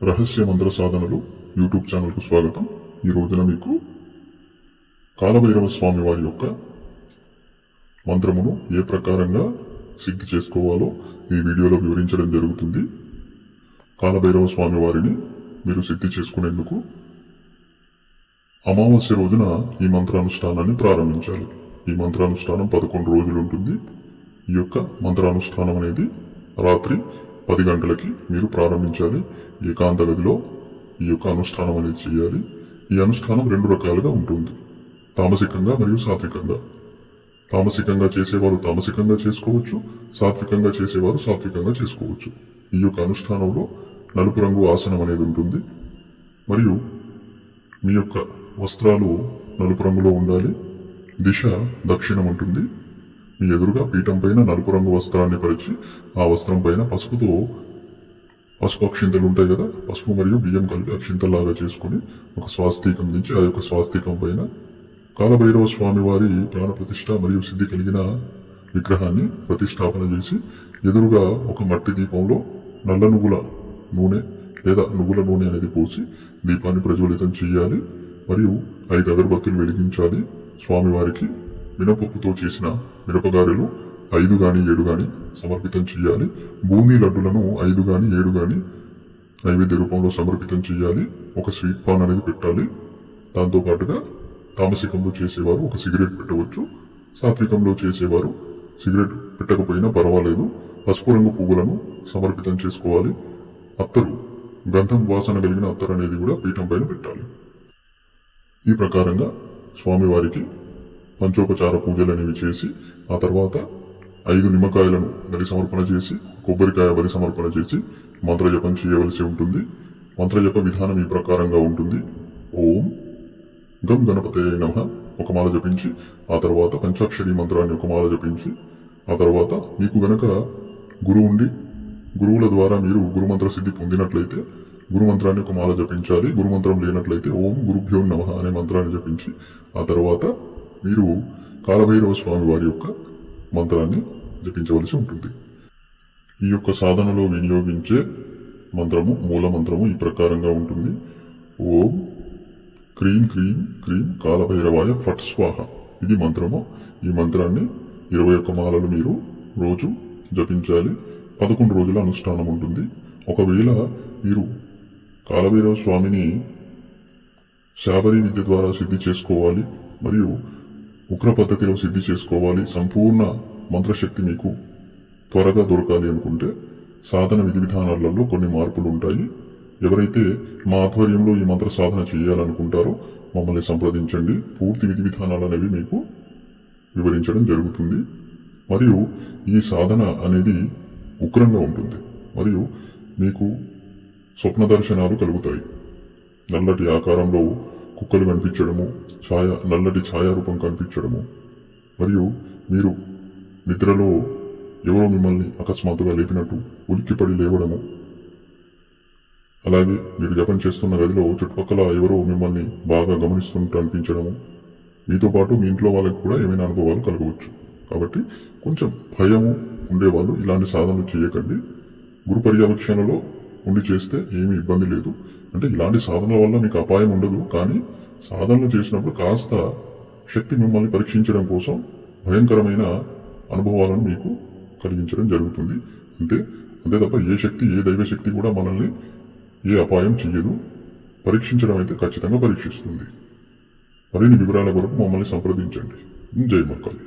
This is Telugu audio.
రహస్య మంత్ర సాధనలు యూట్యూబ్ ఛానల్కు స్వాగతం. ఈ రోజున మీకు కాలభైరవ స్వామి వారి యొక్క మంత్రమును ఏ ప్రకారంగా సిద్ధి చేసుకోవాలో ఈ వీడియోలో వివరించడం జరుగుతుంది. కాలభైరవ స్వామి వారిని మీరు సిద్ధి చేసుకునేందుకు అమావాస్య రోజున ఈ మంత్రానుష్ఠానాన్ని ప్రారంభించాలి. ఈ మంత్రానుష్ఠానం 11 రోజులు ఉంటుంది. ఈ యొక్క మంత్రానుష్ఠానం అనేది రాత్రి 10 గంటలకి మీరు ప్రారంభించాలి. ఏకాంత గదిలో ఈ యొక్క అనుష్ఠానం అనేది చేయాలి. ఈ అనుష్ఠానం 2 రకాలుగా ఉంటుంది, తామసికంగా మరియు సాత్వికంగా. తామసికంగా చేసేవారు తామసికంగా చేసుకోవచ్చు, సాత్వికంగా చేసేవారు సాత్వికంగా చేసుకోవచ్చు. ఈ యొక్క అనుష్ఠానంలో నలుపు రంగు ఆసనం అనేది ఉంటుంది మరియు మీ యొక్క వస్త్రాలు నలుపు రంగులో ఉండాలి. దిశ దక్షిణం ఉంటుంది. మీ ఎదురుగా పీఠం పైన నలుపు రంగు వస్త్రాన్ని పరిచి ఆ వస్త్రం పైన పసుపు అక్షింతలు ఉంటాయి కదా, పసుపు మరియు బియ్యం కలిపి అక్షింతలాగా చేసుకుని ఒక స్వాస్తికం నుంచి ఆ యొక్క స్వాస్తికం పైన కాలభైరవ స్వామి వారి ప్రాణ ప్రతిష్ఠ మరియు సిద్ధి కలిగిన విగ్రహాన్ని ప్రతిష్టాపన చేసి ఎదురుగా ఒక మట్టి దీపంలో నల్ల నువ్వుల నూనె లేదా నువ్వుల నూనె అనేది పోసి దీపాన్ని ప్రజ్వలితం చేయాలి మరియు 5 అగరబత్తులు వెలిగించాలి. స్వామివారికి మినపప్పుతో చేసిన మిరపగారెలు 5 గాని 7 గాని సమర్పితం చేయాలి. బూందీ లడ్డులను 5 గాని 7 గాని నైవేద్య రూపంలో సమర్పితం చేయాలి. ఒక స్వీట్ పాన్ అనేది పెట్టాలి. దాంతో పాటుగా తామసికంలో చేసేవారు ఒక సిగరెట్ పెట్టవచ్చు, సాత్వికంలో చేసేవారు సిగరెట్ పెట్టకపోయినా పర్వాలేదు. పసుపు రంగు పువ్వులను సమర్పితం చేసుకోవాలి. అత్తరు, గంధం వాసన కలిగిన అత్తరు అనేది కూడా పీఠం పైన పెట్టాలి. ఈ ప్రకారంగా స్వామివారికి పంచోపచార పూజలు అనేవి చేసి ఆ తర్వాత 5 నిమ్మకాయలను బలి సమర్పణ చేసి, కొబ్బరికాయ బలి సమర్పణ చేసి మంత్రజపం చేయవలసి ఉంటుంది. మంత్రజప విధానం ఈ ప్రకారంగా ఉంటుంది. ఓం గం గణపతయే నమః ఒక మాల జపించి, ఆ తర్వాత పంచాక్షరి మంత్రాన్ని ఒక మాల జపించి, ఆ తర్వాత మీకు గనక గురువు ఉండి గురువుల ద్వారా మీరు గురుమంత్ర సిద్ధి పొందినట్లయితే గురుమంత్రాన్ని ఒక మాల జపించాలి. గురుమంత్రం లేనట్లయితే ఓం గురుభ్యో నమః అనే మంత్రాన్ని జపించి ఆ తర్వాత మీరు కాలభైరవ స్వామి వారి యొక్క మంత్రాన్ని జపించవలసి ఉంటుంది. ఈ యొక్క సాధనలో వినియోగించే మంత్రము, మూల మంత్రము ఈ ప్రకారంగా ఉంటుంది. ఓం క్రీం క్రీం క్రీం కాలభైరవాయ ఫట్ స్వాహ. ఇది మంత్రము. ఈ మంత్రాన్ని 21 మాలలు మీరు రోజు జపించాలి. 11 రోజుల అనుష్ఠానం ఉంటుంది. ఒకవేళ మీరు కాలభైరవ స్వామిని శాబరీ విద్య ద్వారా సిద్ధి చేసుకోవాలి మరియు ఉగ్ర పద్ధతిలో సిద్ధి చేసుకోవాలి, సంపూర్ణ మంత్రశక్తి మీకు త్వరగా దొరకాలి అనుకుంటే సాధన విధి విధానాలలో కొన్ని మార్పులు ఉంటాయి. ఎవరైతే మా ఆధ్వర్యంలో ఈ మంత్ర సాధన చేయాలనుకుంటారో మమ్మల్ని సంప్రదించండి. పూర్తి విధి విధానాలు అనేవి మీకు వివరించడం జరుగుతుంది. మరియు ఈ సాధన అనేది ఉగ్రంగా ఉంటుంది మరియు మీకు స్వప్న దర్శనాలు కలుగుతాయి. నల్లటి ఆకారంలో కుక్కలు కనిపించడము, నల్లటి ఛాయారూపం కనిపించడము మరియు మీరు నిద్రలో ఎవరో మిమ్మల్ని అకస్మాత్తుగా లేపినట్టు ఉలిక్కిపడి లేవడము, అలాగే మీరు జపం చేస్తున్న గదిలో చుట్టుపక్కల ఎవరో మిమ్మల్ని బాగా గమనిస్తున్నట్టు అనిపించడము, మీతో పాటు మీ ఇంట్లో వాళ్ళకి కూడా ఏమైనా అనుభవాలు కలగవచ్చు. కాబట్టి కొంచెం భయము ఉండేవాళ్ళు ఇలాంటి సాధనలు చేయకండి. గురు పర్యవేక్షణలో ఉండి చేస్తే ఏమీ ఇబ్బంది లేదు. అంటే ఇలాంటి సాధనల వల్ల మీకు అపాయం ఉండదు, కానీ సాధనలు చేసినప్పుడు కాస్త శక్తి మిమ్మల్ని పరీక్షించడం కోసం భయంకరమైన అనుభవాలను మీకు కలిగించడం జరుగుతుంది. అంతే తప్ప ఏ శక్తి, ఏ దైవశక్తి కూడా మనల్ని ఏ అపాయం చెయ్యదు. పరీక్షించడం అయితే ఖచ్చితంగా పరీక్షిస్తుంది. మరిన్ని వివరాల కొరకు మమ్మల్ని సంప్రదించండి. జై మక్కాలి.